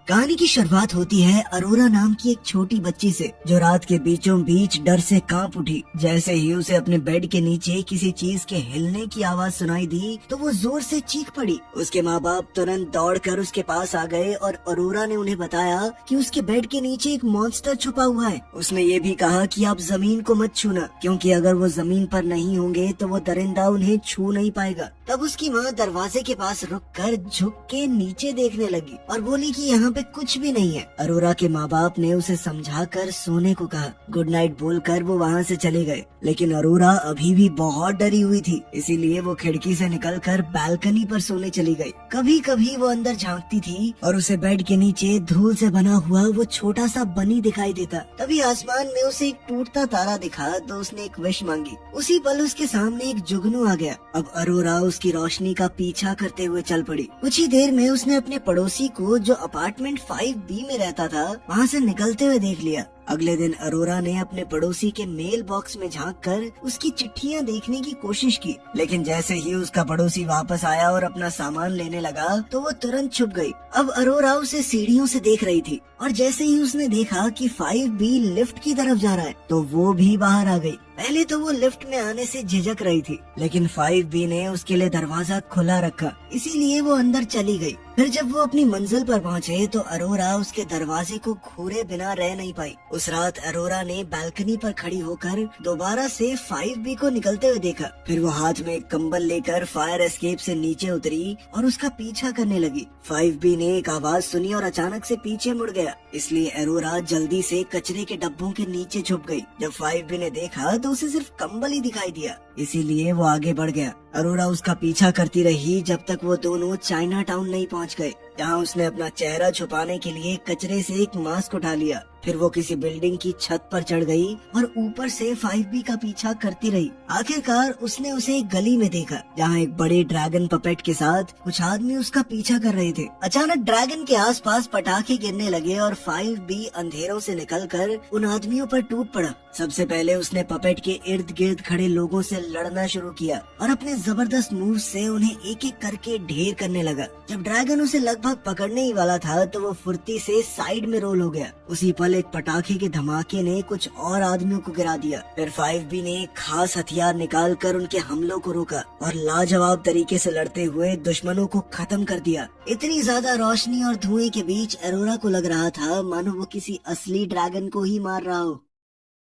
कहानी की शुरुआत होती है अरोरा नाम की एक छोटी बच्ची से, जो रात के बीचों बीच डर से कांप उठी। जैसे ही उसे अपने बेड के नीचे किसी चीज के हिलने की आवाज सुनाई दी तो वो जोर से चीख पड़ी। उसके माँ बाप तुरंत दौड़कर उसके पास आ गए और अरोरा ने उन्हें बताया कि उसके बेड के नीचे एक मॉन्स्टर छुपा हुआ है। उसने ये भी कहा कि आप जमीन को मत छूना, क्योंकि अगर वो जमीन पर नहीं होंगे तो वो दरिंदा उन्हें छू नहीं पाएगा। तब उसकी माँ दरवाजे के पास रुककर झुक के नीचे देखने लगी और बोली कि यहाँ पे कुछ भी नहीं है। अरोरा के माँ बाप ने उसे समझाकर सोने को कहा। गुड नाइट बोलकर वो वहाँ से चले गए, लेकिन अरोरा अभी भी बहुत डरी हुई थी, इसीलिए वो खिड़की से निकलकर बालकनी पर सोने चली गई। कभी कभी वो अंदर झांकती थी और उसे बेड के नीचे धूल से बना हुआ वो छोटा सा बनी दिखाई देता। तभी आसमान में उसे एक टूटता तारा दिखा तो उसने एक विश मांगी। उसी पल उसके सामने एक जुगनू आ गया। अब अरोरा उसकी रोशनी का पीछा करते हुए चल पड़ी। कुछ ही देर में उसने अपने पड़ोसी को, जो अपार्टमेंट 5B में रहता था, वहाँ से निकलते हुए देख लिया। अगले दिन अरोरा ने अपने पड़ोसी के मेल बॉक्स में झांककर उसकी चिट्ठियां देखने की कोशिश की, लेकिन जैसे ही उसका पड़ोसी वापस आया और अपना सामान लेने लगा तो वो तुरंत छुप गई। अब अरोरा उसे सीढ़ियों से देख रही थी और जैसे ही उसने देखा कि 5B लिफ्ट की तरफ जा रहा है तो वो भी बाहर आ गई। पहले तो वो लिफ्ट में आने से झिझक रही थी, लेकिन 5B ने उसके लिए दरवाजा खुला रखा, इसीलिए वो अंदर चली गई। फिर जब वो अपनी मंजिल पर पहुँचे तो अरोरा उसके दरवाजे को घूरे बिना रह नहीं पाई। उस रात अरोरा ने बालकनी पर खड़ी होकर दोबारा से 5B को निकलते हुए देखा। फिर वो हाथ में एक कंबल लेकर फायर एस्केप से नीचे उतरी और उसका पीछा करने लगी। 5B ने एक आवाज सुनी और अचानक से पीछे मुड़ गया, इसलिए अरोरा जल्दी से कचरे के डब्बों के नीचे छुप गई। जब 5B ने देखा तो उसे सिर्फ कंबल ही दिखाई दिया, इसीलिए वो आगे बढ़ गया। अरोरा उसका पीछा करती रही जब तक वो दोनों चाइना टाउन नहीं पहुंच गए, जहां उसने अपना चेहरा छुपाने के लिए कचरे से एक मास्क उठा लिया। फिर वो किसी बिल्डिंग की छत पर चढ़ गई और ऊपर से 5B का पीछा करती रही। आखिरकार उसने उसे एक गली में देखा, जहाँ एक बड़े ड्रैगन पपेट के साथ कुछ आदमी उसका पीछा कर रहे थे। अचानक ड्रैगन के आसपास पटाखे गिरने लगे और 5B अंधेरों से निकलकर उन आदमियों पर टूट पड़ा। सबसे पहले उसने पपेट के इर्द गिर्द खड़े लोगों से लड़ना शुरू किया और अपने जबरदस्त मूव से उन्हें एक एक करके ढेर करने लगा। जब ड्रैगन उसे लगभग पकड़ने ही वाला था तो वो फुर्ती से साइड में रोल हो गया। उसी पल एक पटाखे के धमाके ने कुछ और आदमियों को गिरा दिया। फिर 5B ने एक खास हथियार निकाल कर उनके हमलों को रोका और लाजवाब तरीके से लड़ते हुए दुश्मनों को खत्म कर दिया। इतनी ज्यादा रोशनी और धुएं के बीच अरोरा को लग रहा था मानो वो किसी असली ड्रैगन को ही मार रहा हो।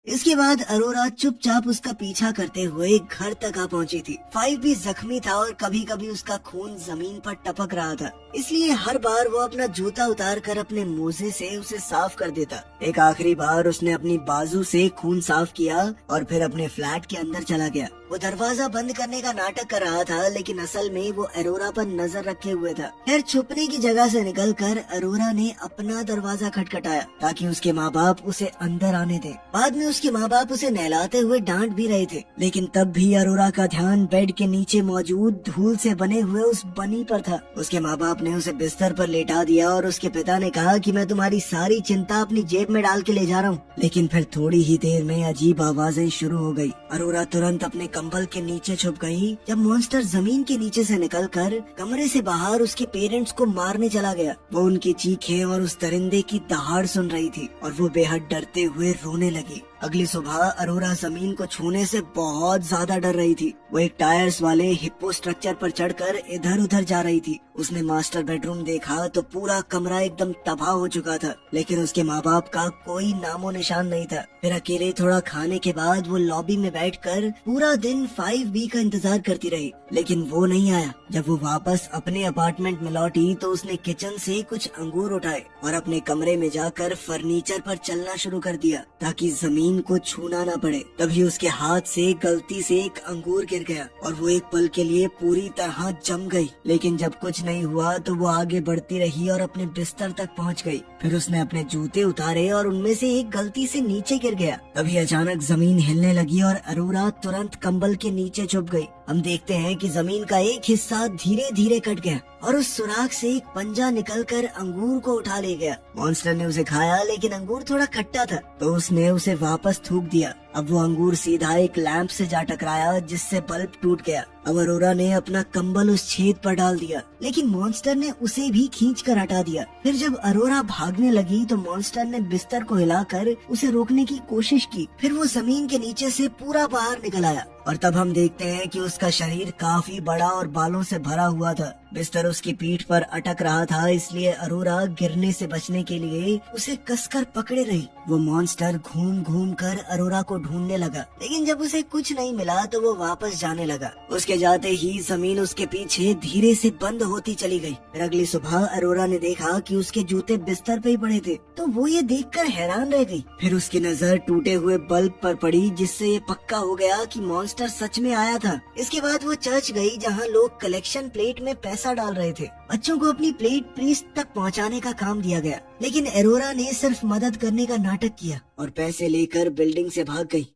इसके बाद अरोरा चुपचाप उसका पीछा करते हुए घर तक आ पहुंची थी। 5B जख्मी था और कभी कभी उसका खून जमीन पर टपक रहा था, इसलिए हर बार वो अपना जूता उतार कर अपने मोजे से उसे साफ कर देता। एक आखिरी बार उसने अपनी बाजू से खून साफ किया और फिर अपने फ्लैट के अंदर चला गया। वो दरवाजा बंद करने का नाटक कर रहा था, लेकिन असल में वो अरोरा पर नजर रखे हुए था। फिर छुपने की जगह से निकलकर अरोरा ने अपना दरवाजा खटखटाया ताकि उसके माँ बाप उसे अंदर आने दें। बाद में उसके माँ बाप उसे नहलाते हुए डांट भी रहे थे, लेकिन तब भी अरोरा का ध्यान बेड के नीचे मौजूद धूल से बने हुए उस बनी पर था। उसके माँ बाप ने उसे बिस्तर पर लेटा दिया और उसके पिता ने कहा कि मैं तुम्हारी सारी चिंता अपनी जेब में डाल के ले जा रहा हूँ। लेकिन फिर थोड़ी ही देर में अजीब आवाजें शुरू हो गई। अरोरा तुरंत अपने कंबल के नीचे छुप गई जब मॉन्स्टर जमीन के नीचे से निकलकर कमरे से बाहर उसके पेरेंट्स को मारने चला गया। वो उनकी चीखें और उस दरिंदे की दहाड़ सुन रही थी और वो बेहद डरते हुए रोने लगी। अगली सुबह अरोरा जमीन को छूने से बहुत ज्यादा डर रही थी। वो एक टायर्स वाले हिप्पो स्ट्रक्चर पर चढ़कर इधर उधर जा रही थी। उसने मास्टर बेडरूम देखा तो पूरा कमरा एकदम तबाह हो चुका था, लेकिन उसके माँ बाप का कोई नामो निशान नहीं था। फिर अकेले थोड़ा खाने के बाद वो लॉबी में बैठकर पूरा दिन 5B का इंतजार करती रही, लेकिन वो नहीं आया। जब वो वापस अपने अपार्टमेंट में लौटी तो उसने किचन से कुछ अंगूर उठाए और अपने कमरे में जाकर फर्नीचर पर चलना शुरू कर दिया ताकि जमीन को छूना ना पड़े। तभी उसके हाथ से गलती से एक अंगूर गिर गया और वो एक पल के लिए पूरी तरह जम गई। लेकिन जब कुछ नहीं हुआ तो वो आगे बढ़ती रही और अपने बिस्तर तक पहुंच गई। फिर उसने अपने जूते उतारे और उनमें से एक गलती से नीचे गिर गया। तभी अचानक जमीन हिलने लगी और अरोरा तुरंत कंबल के नीचे छुप गई। हम देखते हैं कि जमीन का एक हिस्सा धीरे धीरे कट गया और उस सुराख से एक पंजा निकलकर अंगूर को उठा ले गया। मॉन्स्टर ने उसे खाया, लेकिन अंगूर थोड़ा खट्टा था तो उसने उसे वापस थूक दिया। अब वो अंगूर सीधा एक लैंप से जा टकराया जिससे बल्ब टूट गया। अब अरोरा ने अपना कंबल उस छेद पर डाल दिया, लेकिन मॉन्स्टर ने उसे भी खींच कर हटा दिया। फिर जब अरोरा भागने लगी तो मॉन्स्टर ने बिस्तर को हिलाकर उसे रोकने की कोशिश की। फिर वो जमीन के नीचे से पूरा बाहर निकल आया और तब हम देखते हैं कि उसका शरीर काफी बड़ा और बालों से भरा हुआ था। बिस्तर उसकी पीठ पर अटक रहा था, इसलिए अरोरा गिरने से बचने के लिए उसे कसकर पकड़े रही। वो मॉन्स्टर घूम घूम कर अरोरा को ढूंढने लगा, लेकिन जब उसे कुछ नहीं मिला तो वो वापस जाने लगा। उसके जाते ही जमीन उसके पीछे धीरे से बंद होती चली गई। फिर अगली सुबह अरोरा ने देखा कि उसके जूते बिस्तर पे ही पड़े थे, तो वो ये देखकर हैरान रह गई। फिर उसकी नजर टूटे हुए बल्ब पर पड़ी, जिससे ये पक्का हो गया कि मॉन्स्टर सच में आया था। इसके बाद वो चर्च गई, जहाँ लोग कलेक्शन प्लेट में पैसा डाल रहे थे। बच्चों को अपनी प्लेट प्रीस्ट तक पहुँचाने का काम दिया गया, लेकिन अरोरा ने सिर्फ मदद करने का नाटक किया और पैसे लेकर बिल्डिंग से भाग गई।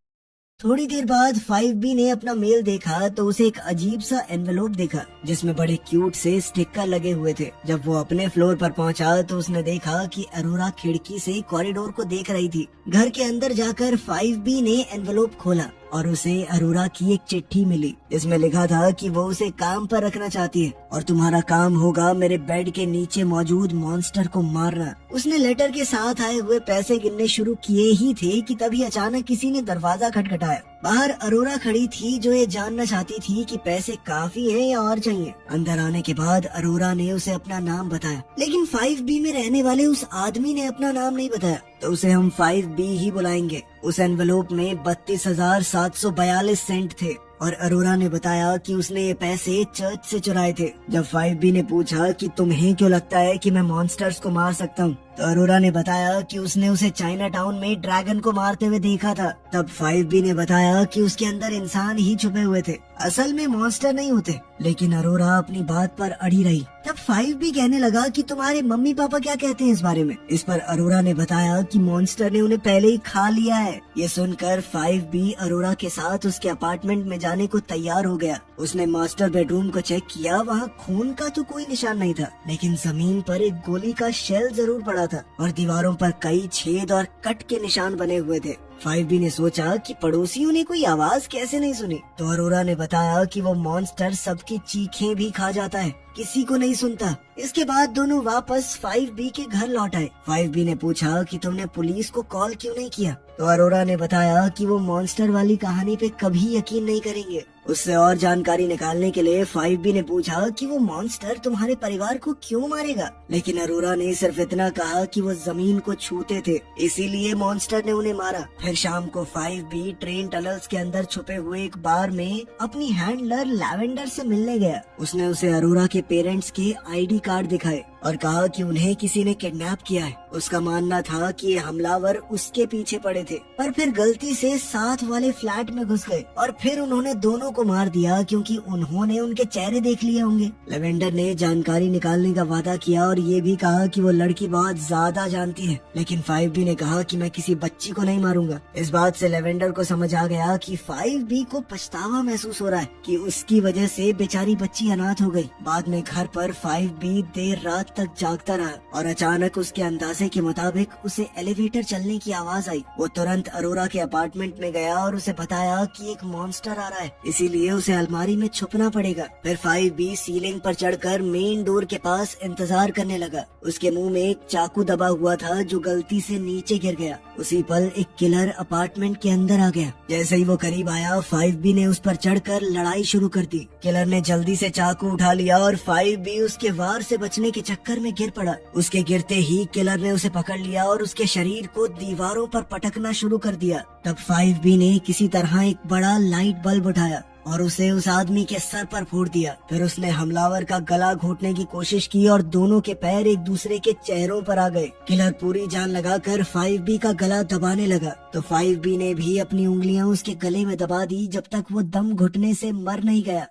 थोड़ी देर बाद 5B ने अपना मेल देखा तो उसे एक अजीब सा एनवेलोप देखा, जिसमें बड़े क्यूट से स्टिकर लगे हुए थे। जब वो अपने फ्लोर पर पहुंचा तो उसने देखा कि अरोरा खिड़की से कॉरिडोर को देख रही थी। घर के अंदर जाकर 5B ने एनवेलोप खोला और उसे अरोरा की एक चिट्ठी मिली, जिसमें लिखा था कि वो उसे काम पर रखना चाहती है और तुम्हारा काम होगा मेरे बेड के नीचे मौजूद मॉन्स्टर को मारना। उसने लेटर के साथ आए हुए पैसे गिनने शुरू किए ही थे कि तभी अचानक किसी ने दरवाजा खटखटाया। बाहर अरोरा खड़ी थी, जो ये जानना चाहती थी कि पैसे काफी हैं या और चाहिए। अंदर आने के बाद अरोरा ने उसे अपना नाम बताया, लेकिन 5B में रहने वाले उस आदमी ने अपना नाम नहीं बताया, तो उसे हम 5B ही बुलाएंगे। उस एनवेलोप में 32,742 सेंट थे और अरोरा ने बताया कि उसने ये पैसे चर्च से चुराए थे। जब 5B ने पूछा कि तुम्हें क्यों लगता है कि मैं मॉन्स्टर्स को मार सकता हूँ, तो अरोरा ने बताया कि उसने उसे चाइना टाउन में ड्रैगन को मारते हुए देखा था। तब 5B ने बताया कि उसके अंदर इंसान ही छुपे हुए थे, असल में मॉन्स्टर नहीं होते। लेकिन अरोरा अपनी बात पर अड़ी रही। तब 5B कहने लगा कि तुम्हारे मम्मी पापा क्या कहते हैं इस बारे में। इस पर अरोरा ने बताया कि मॉन्स्टर ने उन्हें पहले ही खा लिया है। ये सुनकर 5B अरोरा के साथ उसके अपार्टमेंट में जाने को तैयार हो गया। उसने मास्टर बेडरूम को चेक किया, वहाँ खून का तो कोई निशान नहीं था, लेकिन जमीन पर एक गोली का शेल जरूर पड़ा था और दीवारों पर कई छेद और कट के निशान बने हुए थे। 5B ने सोचा कि पड़ोसियों ने कोई आवाज कैसे नहीं सुनी, तो अरोरा ने बताया कि वो मॉन्स्टर सबकी चीखें भी खा जाता है, किसी को नहीं सुनता। इसके बाद दोनों वापस 5B के घर लौट आए। 5B ने पूछा कि तुमने पुलिस को कॉल क्यों नहीं किया, तो अरोरा ने बताया कि वो मॉन्स्टर वाली कहानी पे कभी यकीन नहीं करेंगे। उससे और जानकारी निकालने के लिए 5B ने पूछा कि वो मॉन्स्टर तुम्हारे परिवार को क्यों मारेगा, लेकिन अरोरा ने सिर्फ इतना कहा कि वो जमीन को छूते थे, इसीलिए मॉन्स्टर ने उन्हें मारा। फिर शाम को 5B ट्रेन टनल्स के अंदर छुपे हुए एक बार में अपनी हैंडलर लैवेंडर से मिलने गया। उसने उसे अरोरा के पेरेंट्स के ID कार्ड दिखाए और कहा कि उन्हें किसी ने किडनैप किया है। उसका मानना था कि ये हमलावर उसके पीछे पड़े थे, पर फिर गलती से साथ वाले फ्लैट में घुस गए और फिर उन्होंने दोनों को मार दिया, क्योंकि उन्होंने उनके चेहरे देख लिए होंगे। लेवेंडर ने जानकारी निकालने का वादा किया और ये भी कहा कि वो लड़की बहुत ज्यादा जानती है, लेकिन 5B ने कहा कि मैं किसी बच्ची को नहीं मारूंगा। इस बात से लेवेंडर को समझ आ गया कि 5B को पछतावा महसूस हो रहा है कि उसकी वजह से बेचारी बच्ची अनाथ हो गई। बाद में घर पर 5B देर रात तक जागता रहा और अचानक उसके अंदाजे के मुताबिक उसे एलिवेटर चलने की आवाज आई। वो तुरंत अरोरा के अपार्टमेंट में गया और उसे बताया कि एक मॉन्स्टर आ रहा है, इसीलिए उसे अलमारी में छुपना पड़ेगा। फिर 5B सीलिंग पर चढ़कर मेन डोर के पास इंतजार करने लगा। उसके मुंह में एक चाकू दबा हुआ था, जो गलती से नीचे गिर गया। उसी पल एक किलर अपार्टमेंट के अंदर आ गया। जैसे ही वो करीब आया, 5B ने उस पर चढ़कर लड़ाई शुरू कर दी। किलर ने जल्दी से चाकू उठा लिया और 5B उसके वार से बचने के चक्कर में गिर पड़ा। उसके गिरते ही किलर ने उसे पकड़ लिया और उसके शरीर को दीवारों पर पटकना शुरू कर दिया। तब 5B ने किसी तरह एक बड़ा लाइट बल्ब उठाया और उसे उस आदमी के सर पर फोड़ दिया। फिर उसने हमलावर का गला घोटने की कोशिश की और दोनों के पैर एक दूसरे के चेहरों पर आ गए। किलर पूरी जान लगाकर 5B का गला दबाने लगा, तो 5B ने भी अपनी उंगलियां उसके गले में दबा दी जब तक वो दम घुटने से मर नहीं गया।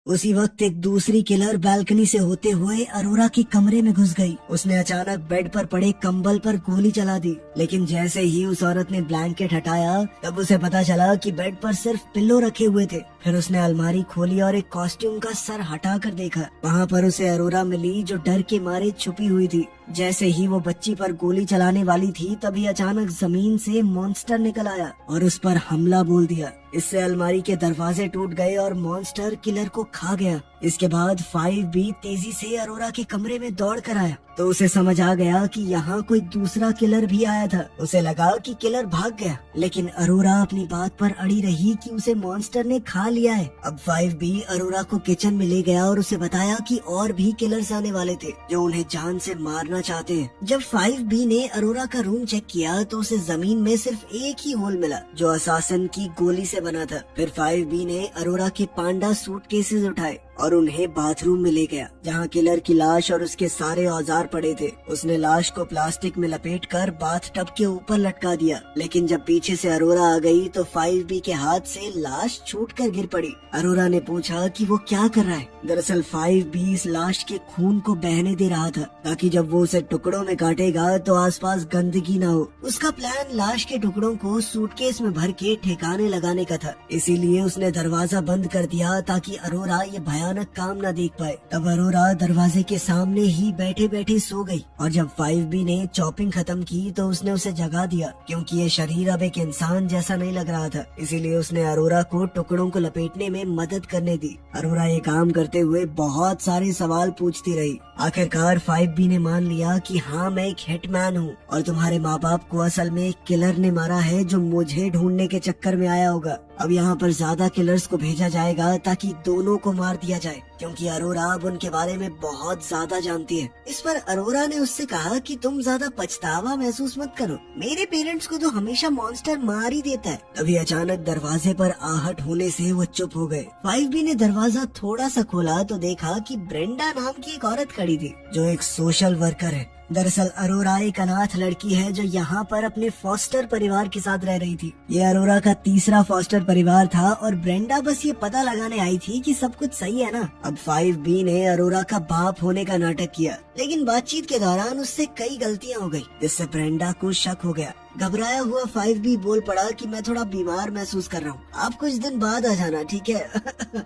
उसी वक्त एक दूसरी किलर बालकनी से होते हुए अरोरा के कमरे में घुस गई। उसने अचानक बेड पर पड़े कंबल पर गोली चला दी, लेकिन जैसे ही उस औरत ने ब्लैंकेट हटाया, तब उसे पता चला कि बेड पर सिर्फ पिल्लो रखे हुए थे। फिर उसने अलमारी खोली और एक कॉस्ट्यूम का सर हटा कर देखा। वहाँ पर उसे अरोरा मिली, जो डर के मारे छुपी हुई थी। जैसे ही वो बच्ची पर गोली चलाने वाली थी तभी अचानक जमीन से मॉन्स्टर निकल आया और उस पर हमला बोल दिया। इससे अलमारी के दरवाजे टूट गए और मॉन्स्टर किलर को खा गया। इसके बाद 5B तेजी से अरोरा के कमरे में दौड़ कर आया तो उसे समझ आ गया कि यहाँ कोई दूसरा किलर भी आया था। उसे लगा कि किलर भाग गया, लेकिन अरोरा अपनी बात पर अड़ी रही कि उसे मॉन्स्टर ने खा लिया है। अब 5B अरोरा को किचन में ले गया और उसे बताया कि और भी किलर्स आने वाले थे जो उन्हें जान से मारना चाहते हैं। जब 5B ने अरोरा का रूम चेक किया तो उसे जमीन में सिर्फ एक ही होल मिला जो असासिन की गोली से बना था। फिर 5B ने अरोरा के पांडा सूटकेसेस उठाए और उन्हें बाथरूम में ले गया जहाँ किलर की लाश और उसके सारे औजार पड़े थे। उसने लाश को प्लास्टिक में लपेटकर बाथटब के ऊपर लटका दिया, लेकिन जब पीछे से अरोरा आ गई तो 5B के हाथ से लाश छूटकर गिर पड़ी। अरोरा ने पूछा कि वो क्या कर रहा है। दरअसल 5B इस लाश के खून को बहने दे रहा था ताकि जब वो उसे टुकड़ों में काटेगा तो आसपास गंदगी न हो। उसका प्लान लाश के टुकड़ों को सूटकेस में भर के ठिकाने लगाने का था, इसीलिए उसने दरवाजा बंद कर दिया ताकि अरोरा ये भयानक काम न देख पाए। तब अरोरा दरवाजे के सामने ही बैठे बैठे सो गई और जब 5B ने चॉपिंग खत्म की तो उसने उसे जगा दिया क्योंकि ये शरीर अब एक इंसान जैसा नहीं लग रहा था। इसीलिए उसने अरोरा को टुकड़ों को लपेटने में मदद करने दी। अरोरा ये काम करते हुए बहुत सारे सवाल पूछती रही। आखिरकार 5B ने मान लिया कि हाँ, मैं एक हिटमैन हूँ और तुम्हारे माँ बाप को असल में एक किलर ने मारा है जो मुझे ढूंढने के चक्कर में आया होगा। अब यहाँ पर ज्यादा किलर्स को भेजा जाएगा ताकि दोनों को मार दिया जाए क्योंकि अरोरा अब उनके बारे में बहुत ज्यादा जानती है। इस पर अरोरा ने उससे कहा कि तुम ज्यादा पछतावा महसूस मत करो, मेरे पेरेंट्स को तो हमेशा मॉन्स्टर मार ही देता है। तभी अचानक दरवाजे पर आहट होने से वो चुप हो गए। 5B ने दरवाजा थोड़ा सा खोला तो देखा कि ब्रेंडा नाम की एक औरत खड़ी थी जो एक सोशल वर्कर है। दरअसल अरोरा एक अनाथ लड़की है जो यहाँ पर अपने फॉस्टर परिवार के साथ रह रही थी। ये अरोरा का तीसरा फॉस्टर परिवार था और ब्रेंडा बस ये पता लगाने आई थी कि सब कुछ सही है ना। अब 5B ने अरोरा का बाप होने का नाटक किया, लेकिन बातचीत के दौरान उससे कई गलतियाँ हो गयी जिससे ब्रेंडा को शक हो गया। घबराया हुआ 5B बोल पड़ा कि मैं थोड़ा बीमार महसूस कर रहा हूँ, आप कुछ दिन बाद आ जाना, ठीक है।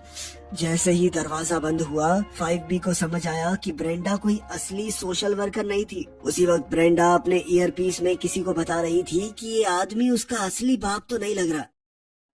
जैसे ही दरवाजा बंद हुआ 5B को समझ आया कि ब्रेंडा कोई असली सोशल वर्कर नहीं थी। उसी वक्त ब्रेंडा अपने ईयरपीस में किसी को बता रही थी कि ये आदमी उसका असली बाप तो नहीं लग रहा।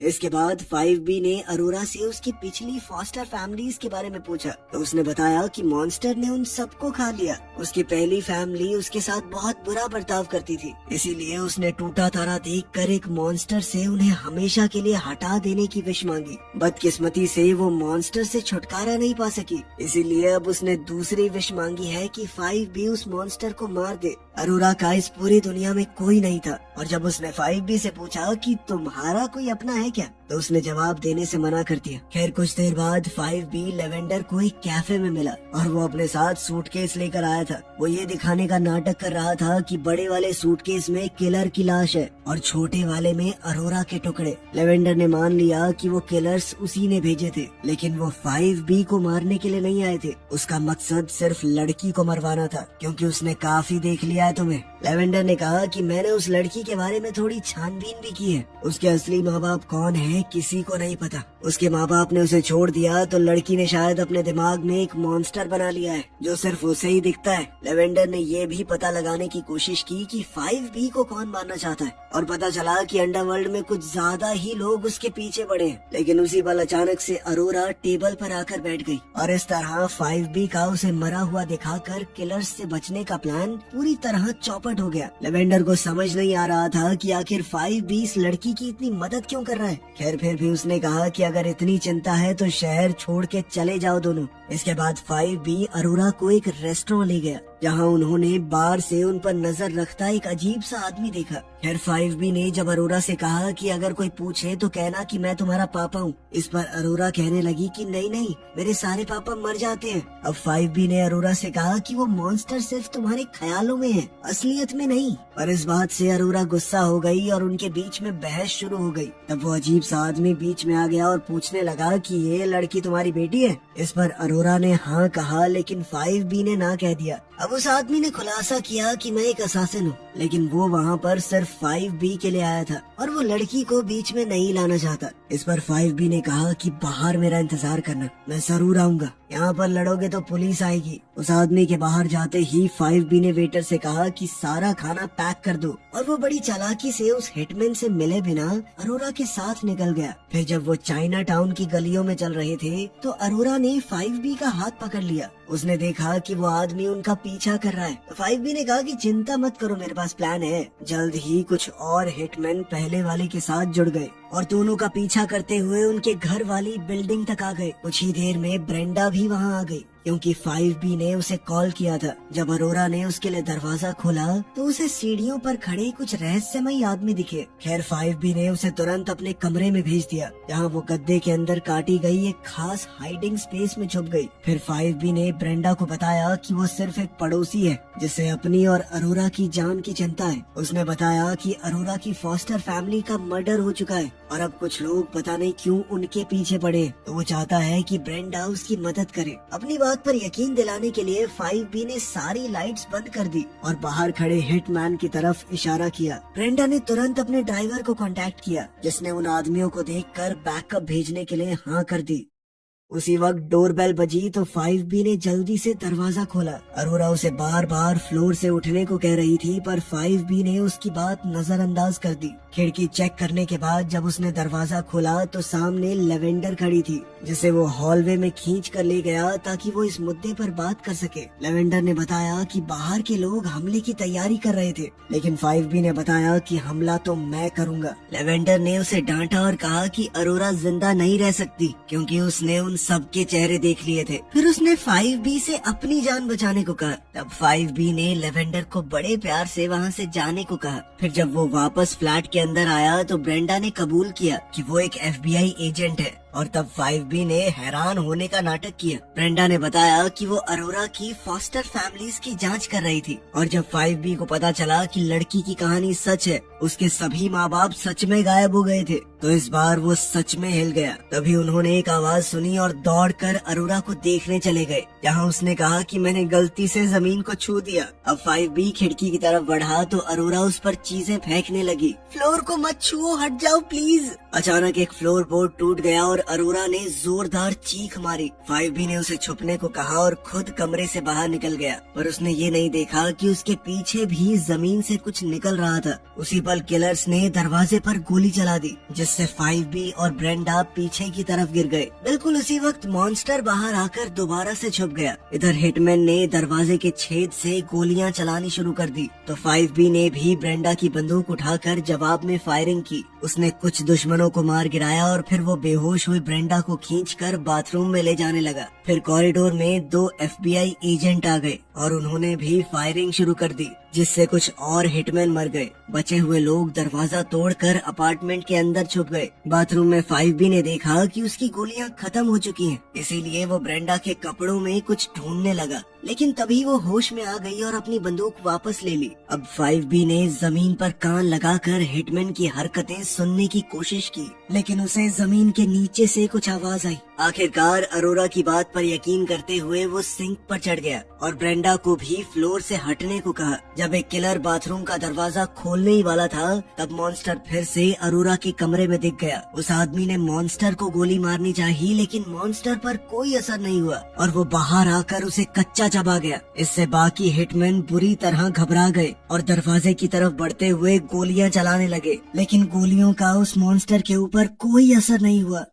इसके बाद 5B ने अरोरा से उसकी पिछली फॉस्टर फैमिलीज के बारे में पूछा तो उसने बताया कि मॉन्स्टर ने उन सबको खा लिया। उसकी पहली फैमिली उसके साथ बहुत बुरा बर्ताव करती थी, इसीलिए उसने टूटा तारा देखकर एक मॉन्स्टर से उन्हें हमेशा के लिए हटा देने की विश मांगी। बदकिस्मती से वो मॉन्स्टर से छुटकारा नहीं पा सकी, इसीलिए अब उसने दूसरी विश मांगी है कि 5B उस मॉन्स्टर को मार दे। अरोरा का इस पूरी दुनिया में कोई नहीं था और जब उसने 5B से पूछा कि तुम्हारा कोई अपना है क्या, तो उसने जवाब देने से मना कर दिया। खैर कुछ देर बाद 5B लेवेंडर को एक कैफे में मिला और वो अपने साथ सूटकेस लेकर आया था। वो ये दिखाने का नाटक कर रहा था कि बड़े वाले सूटकेस में किलर की लाश है और छोटे वाले में अरोरा के टुकड़े। लेवेंडर ने मान लिया कि वो किलर्स उसी ने भेजे थे, लेकिन वो 5B को मारने के लिए नहीं आए थे। उसका मकसद सिर्फ लड़की को मरवाना था क्योंकि उसने काफी देख लिया है तुम्हें। लेवेंडर ने कहा कि मैंने उस लड़की के बारे में थोड़ी छानबीन भी की है। उसके असली माँ बाप कौन है किसी को नहीं पता। उसके माँ बाप ने उसे छोड़ दिया तो लड़की ने शायद अपने दिमाग में एक मॉन्स्टर बना लिया है जो सिर्फ उसे ही दिखता है। लेवेंडर ने ये भी पता लगाने की कोशिश की कि 5B को कौन मारना चाहता है और पता चला कि अंडरवर्ल्ड में कुछ ज्यादा ही लोग उसके पीछे पड़े हैं। लेकिन उसी पल अचानक से अरोरा टेबल पर आकर बैठ गई और इस तरह 5B का उसे मरा हुआ दिखाकर किलर्स से बचने का प्लान पूरी तरह चौपट हो गया। लेवेंडर को समझ नहीं आ रहा था कि आखिर 5B इस लड़की की इतनी मदद क्यों कर रहा है। खैर फिर भी उसने कहा कि अगर इतनी चिंता है तो शहर छोड़ के चले जाओ दोनों। इसके बाद 5B अरोरा को एक रेस्टोरेंट ले गया जहां उन्होंने बाहर से उन पर नजर रखता एक अजीब सा आदमी देखा। खैर 5B ने जब अरोरा से कहा कि अगर कोई पूछे तो कहना कि मैं तुम्हारा पापा हूँ। इस पर अरोरा कहने लगी कि नहीं नहीं, मेरे सारे पापा मर जाते हैं। अब 5B ने अरोरा से कहा कि वो मॉन्स्टर सिर्फ तुम्हारे ख्यालों में है, असलियत में नहीं। पर इस बात से अरोरा गुस्सा हो गई और उनके बीच में बहस शुरू हो गई। तब वो अजीब सा आदमी बीच में आ गया और पूछने लगा कि ये लड़की तुम्हारी बेटी है। इस पर अरोरा ने हाँ कहा, लेकिन 5B ने ना कह दिया। अब उस आदमी ने खुलासा किया कि मैं एक असासिन हूँ लेकिन वो वहाँ पर सिर्फ 5B के लिए आया था और वो लड़की को बीच में नहीं लाना चाहता। इस पर 5B ने कहा कि बाहर मेरा इंतजार करना, मैं जरूर आऊंगा, यहाँ पर लड़ोगे तो पुलिस आएगी। उस आदमी के बाहर जाते ही 5B ने वेटर से कहा कि सारा खाना पैक कर दो और वो बड़ी चालाकी से उस हिटमैन से मिले बिना अरोरा के साथ निकल गया। फिर जब वो चाइना टाउन की गलियों में चल रहे थे तो अरोरा ने 5B का हाथ पकड़ लिया। उसने देखा कि वो आदमी उनका पीछा कर रहा है तो 5B ने कहा कि चिंता मत करो, मेरे पास प्लान है। जल्द ही कुछ और हिटमैन पहले वाले के साथ जुड़ गए और दोनों का पीछा करते हुए उनके घर वाली बिल्डिंग तक आ गए। कुछ ही देर में ब्रेंडा भी वहाँ आ गई क्योंकि 5B ने उसे कॉल किया था। जब अरोरा ने उसके लिए दरवाजा खोला तो उसे सीढ़ियों पर खड़े कुछ रहस्यमयी आदमी दिखे। खैर 5B ने उसे तुरंत अपने कमरे में भेज दिया जहाँ वो गद्दे के अंदर काटी गई एक खास हाइडिंग स्पेस में छुप गई। फिर 5B ने ब्रेंडा को बताया कि वो सिर्फ एक पड़ोसी है जिसे अपनी और अरोरा की जान की चिंता है। उसने बताया कि अरोरा की फॉस्टर फैमिली का मर्डर हो चुका है और अब कुछ लोग पता नहीं क्यों उनके पीछे पड़े, तो वो चाहता है कि ब्रेंडा उसकी मदद करे। अपनी बात पर यकीन दिलाने के लिए 5B ने सारी लाइट्स बंद कर दी और बाहर खड़े हिटमैन की तरफ इशारा किया। ब्रेंडा ने तुरंत अपने ड्राइवर को कांटेक्ट किया जिसने उन आदमियों को देखकर बैकअप भेजने के लिए हाँ कर दी। उसी वक्त डोरबेल बजी तो 5B ने जल्दी से दरवाजा खोला। अरोरा उसे बार बार फ्लोर से उठने को कह रही थी पर 5B ने उसकी बात नजरअंदाज कर दी। खिड़की चेक करने के बाद जब उसने दरवाजा खोला तो सामने लेवेंडर खड़ी थी जिसे वो हॉलवे में खींच कर ले गया ताकि वो इस मुद्दे पर बात कर सके। लेवेंडर ने बताया कि बाहर के लोग हमले की तैयारी कर रहे थे लेकिन 5B ने बताया कि हमला तो मैं करूंगा। लेवेंडर ने उसे डांटा और कहा कि अरोरा जिंदा नहीं रह सकती क्योंकि उसने उन सबके चेहरे देख लिए थे। फिर उसने 5B से अपनी जान बचाने को कहा। तब 5B ने लेवेंडर को बड़े प्यार से वहाँ से जाने को कहा। फिर जब वो वापस फ्लैट के अंदर आया तो ब्रेंडा ने कबूल किया कि वो एक FBI एजेंट है और तब 5B ने हैरान होने का नाटक किया। ब्रेंडा ने बताया कि वो अरोरा की फॉस्टर फैमिलीज की जांच कर रही थी और जब 5B को पता चला कि लड़की की कहानी सच है, उसके सभी माँ बाप सच में गायब हो गए थे, तो इस बार वो सच में हिल गया। तभी उन्होंने एक आवाज सुनी और दौड़कर अरोरा को देखने चले गए जहाँ उसने कहा कि मैंने गलती से जमीन को छू दिया। अब 5B खिड़की की तरफ बढ़ा तो अरोरा उस पर चीजें फेंकने लगी। फ्लोर को मत छुओ, हट जाओ प्लीज। अचानक एक फ्लोर बोर्ड टूट गया और अरोरा ने जोरदार चीख मारी। 5B ने उसे छुपने को कहा और खुद कमरे से बाहर निकल गया पर उसने ये नहीं देखा कि उसके पीछे भी जमीन से कुछ निकल रहा था। उसी पल किलर्स ने दरवाजे पर गोली चला दी जिससे 5B और ब्रेंडा पीछे की तरफ गिर गए। बिल्कुल उसी वक्त मॉन्स्टर बाहर आकर दोबारा से छुप गया। इधर हिटमैन ने दरवाजे के छेद से गोलियां चलानी शुरू कर दी तो 5B ने भी ब्रेंडा की बंदूक उठाकर जवाब में फायरिंग की। उसने कुछ दुश्मनों को मार गिराया और फिर वो बेहोश हुई ब्रेंडा को खींचकर बाथरूम में ले जाने लगा। फिर कॉरिडोर में 2 FBI एजेंट आ गए और उन्होंने भी फायरिंग शुरू कर दी जिससे कुछ और हिटमैन मर गए। बचे हुए लोग दरवाजा तोड़कर अपार्टमेंट के अंदर छुप गए। बाथरूम में 5B ने देखा कि उसकी गोलियां खत्म हो चुकी हैं, इसीलिए वो ब्रेंडा के कपड़ों में कुछ ढूंढने लगा लेकिन तभी वो होश में आ गई और अपनी बंदूक वापस ले ली। अब 5B ने जमीन पर कान लगाकर हिटमैन की हरकतें सुनने की कोशिश की लेकिन उसे जमीन के नीचे से कुछ आवाज आई। आखिरकार अरोरा की बात पर यकीन करते हुए वो सिंक पर चढ़ गया और ब्रेंडा को भी फ्लोर से हटने को कहा। जब एक किलर बाथरूम का दरवाजा खोलने ही वाला था तब मॉन्स्टर फिर से अरोरा के कमरे में दिख गया। उस आदमी ने मॉन्स्टर को गोली मारनी चाहिए लेकिन मॉन्स्टर पर कोई असर नहीं हुआ और वो बाहर आकर उसे कच्चा चबा गया। इससे बाकी हिटमैन बुरी तरह घबरा गए और दरवाजे की तरफ बढ़ते हुए गोलियां चलाने लगे लेकिन गोलियों का उस मॉन्स्टर के ऊपर कोई असर नहीं हुआ।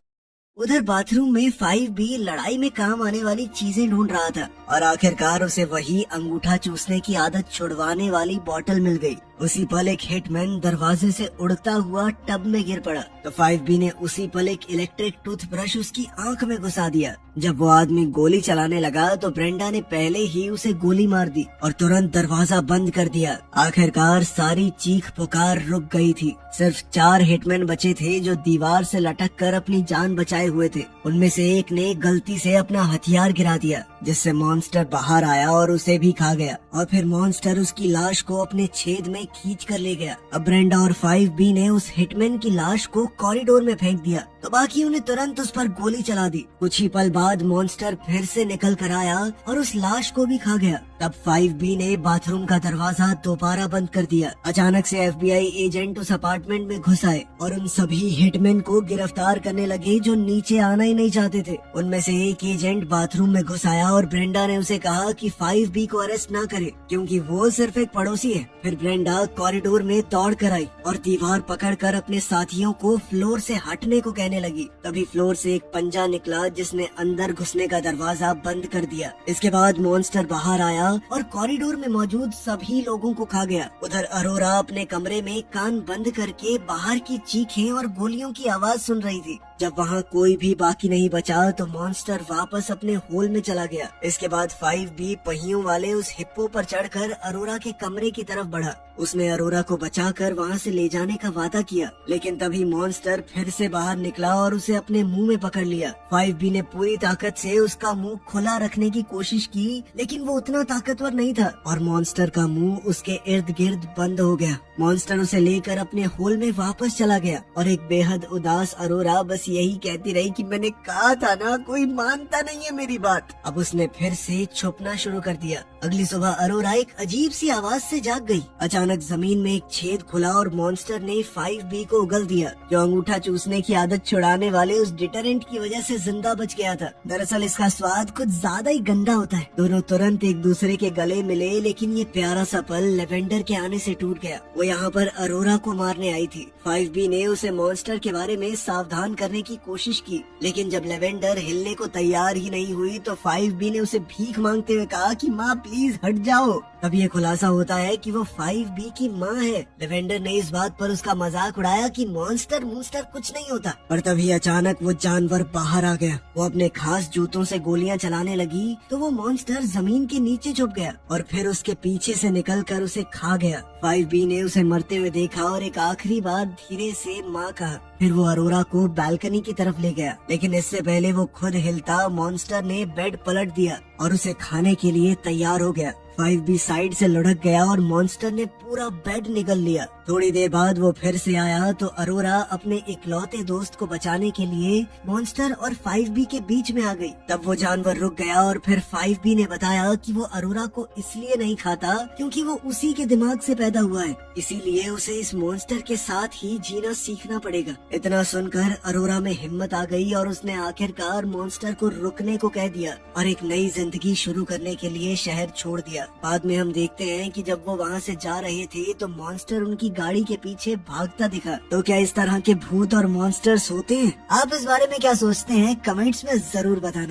उधर बाथरूम में 5B लड़ाई में काम आने वाली चीजें ढूंढ रहा था और आखिरकार उसे वही अंगूठा चूसने की आदत छुड़वाने वाली बोतल मिल गई। उसी पल एक हिटमैन दरवाजे से उड़ता हुआ टब में गिर पड़ा तो 5B ने उसी पल एक इलेक्ट्रिक टूथब्रश उसकी आंख में घुसा दिया। जब वो आदमी गोली चलाने लगा तो ब्रेंडा ने पहले ही उसे गोली मार दी और तुरंत दरवाजा बंद कर दिया। आखिरकार सारी चीख पुकार रुक गई थी। सिर्फ 4 हिटमैन बचे थे जो दीवार से लटक कर अपनी जान बचाए हुए थे। उनमें से एक ने गलती से अपना हथियार गिरा दिया जिससे मॉन्स्टर बाहर आया और उसे भी खा गया और फिर मॉन्स्टर उसकी लाश को अपने छेद में खींच कर ले गया। अब ब्रेंडा और 5B ने उस हिटमैन की लाश को कॉरिडोर में फेंक दिया तो बाकी उन्हें तुरंत उस पर गोली चला दी। कुछ ही पल बाद मॉन्स्टर फिर से निकल कर आया और उस लाश को भी खा गया। तब 5B ने बाथरूम का दरवाजा दोबारा बंद कर दिया। अचानक से FBI एजेंट उस अपार्टमेंट में घुस आए और उन सभी हिटमैन को गिरफ्तार करने लगे जो नीचे आना ही नहीं चाहते थे। उनमें से एक एजेंट बाथरूम में घुस आया और ब्रेंडा ने उसे कहा कि 5B को अरेस्ट ना करे क्योंकि वो सिर्फ एक पड़ोसी है। फिर ब्रेंडा कॉरिडोर में दौड़ कर आई और दीवार पकड़कर अपने साथियों को फ्लोर से हटने को कहने लगी। तभी फ्लोर से एक पंजा निकला जिसने अंदर घुसने का दरवाजा बंद कर दिया। इसके बाद मॉन्स्टर बाहर आया और कॉरिडोर में मौजूद सभी लोगों को खा गया। उधर अरोरा अपने कमरे में कान बंद करके बाहर की चीखें और गोलियों की आवाज सुन रही थी। जब वहाँ कोई भी बाकी नहीं बचा तो मॉन्स्टर वापस अपने होल में चला गया। इसके बाद 5B पहियों वाले उस हिप्पो पर चढ़कर अरोरा के कमरे की तरफ बढ़ा। उसने अरोरा को बचाकर वहाँ से ले जाने का वादा किया, लेकिन तभी मॉन्स्टर फिर से बाहर निकला और उसे अपने मुंह में पकड़ लिया। 5B ने पूरी ताकत से उसका मुंह खुला रखने की कोशिश की, लेकिन वो उतना ताकतवर नहीं था और मॉन्स्टर का मुंह उसके इर्द गिर्द बंद हो गया। मॉन्स्टर उसे लेकर अपने होल में वापस चला गया और एक बेहद उदास अरोरा बस यही कहती रही कि मैंने कहा था ना, कोई मानता नहीं है मेरी बात। अब उसने फिर से छुपना शुरू कर दिया। अगली सुबह अरोरा एक अजीब सी आवाज से जाग गई। अचानक जमीन में एक छेद खुला और मॉन्स्टर ने 5B को उगल दिया, जो अंगूठा चूसने की आदत छुड़ाने वाले उस डिटरेंट की वजह से जिंदा बच गया था। दरअसल इसका स्वाद कुछ ज्यादा ही गंदा होता है। दोनों तुरंत एक दूसरे के गले मिले, लेकिन ये प्यारा सा पल लेवेंडर के आने से टूट गया। वो यहाँ पर अरोरा को मारने आई थी। 5B ने उसे मॉन्स्टर के बारे में सावधान करने की कोशिश की, लेकिन जब लेवेंडर हिलने को तैयार ही नहीं हुई तो 5B ने उसे भीख मांगते हुए कहा कि माँ प्लीज हट जाओ। तब ये खुलासा होता है कि वो 5B की माँ है। लेवेंडर ने इस बात पर उसका मजाक उड़ाया कि मॉन्स्टर कुछ नहीं होता, पर तभी अचानक वो जानवर बाहर आ गया। वो अपने खास जूतों से गोलियां चलाने लगी तो वो मॉन्स्टर जमीन के नीचे छुप गया और फिर उसके पीछे से निकलकर उसे खा गया। 5B ने उसे मरते हुए देखा और एक आखिरी बार धीरे से माँ कहा। फिर वो अरोरा को बालकनी की तरफ ले गया, लेकिन इससे पहले वो खुद हिलता मॉन्स्टर ने बेड पलट दिया और उसे खाने के लिए तैयार हो गया। 5B साइड से लुढ़क गया और मॉन्स्टर ने पूरा बेड निगल लिया। थोड़ी देर बाद वो फिर से आया तो अरोरा अपने इकलौते दोस्त को बचाने के लिए मॉन्स्टर और 5B के बीच में आ गई। तब वो जानवर रुक गया और फिर 5B ने बताया कि वो अरोरा को इसलिए नहीं खाता क्योंकि वो उसी के दिमाग से पैदा हुआ है, इसीलिए उसे इस मॉन्स्टर के साथ ही जीना सीखना पड़ेगा। इतना सुनकर अरोरा में हिम्मत आ गई और उसने आखिरकार मॉन्स्टर को रुकने को कह दिया और एक नई जिंदगी शुरू करने के लिए शहर छोड़ दिया। बाद में हम देखते हैं कि जब वो वहाँ से जा रहे थे तो मॉन्स्टर उनकी गाड़ी के पीछे भागता दिखा। तो क्या इस तरह के भूत और मॉन्स्टर्स होते हैं? आप इस बारे में क्या सोचते हैं? कमेंट्स में जरूर बताना।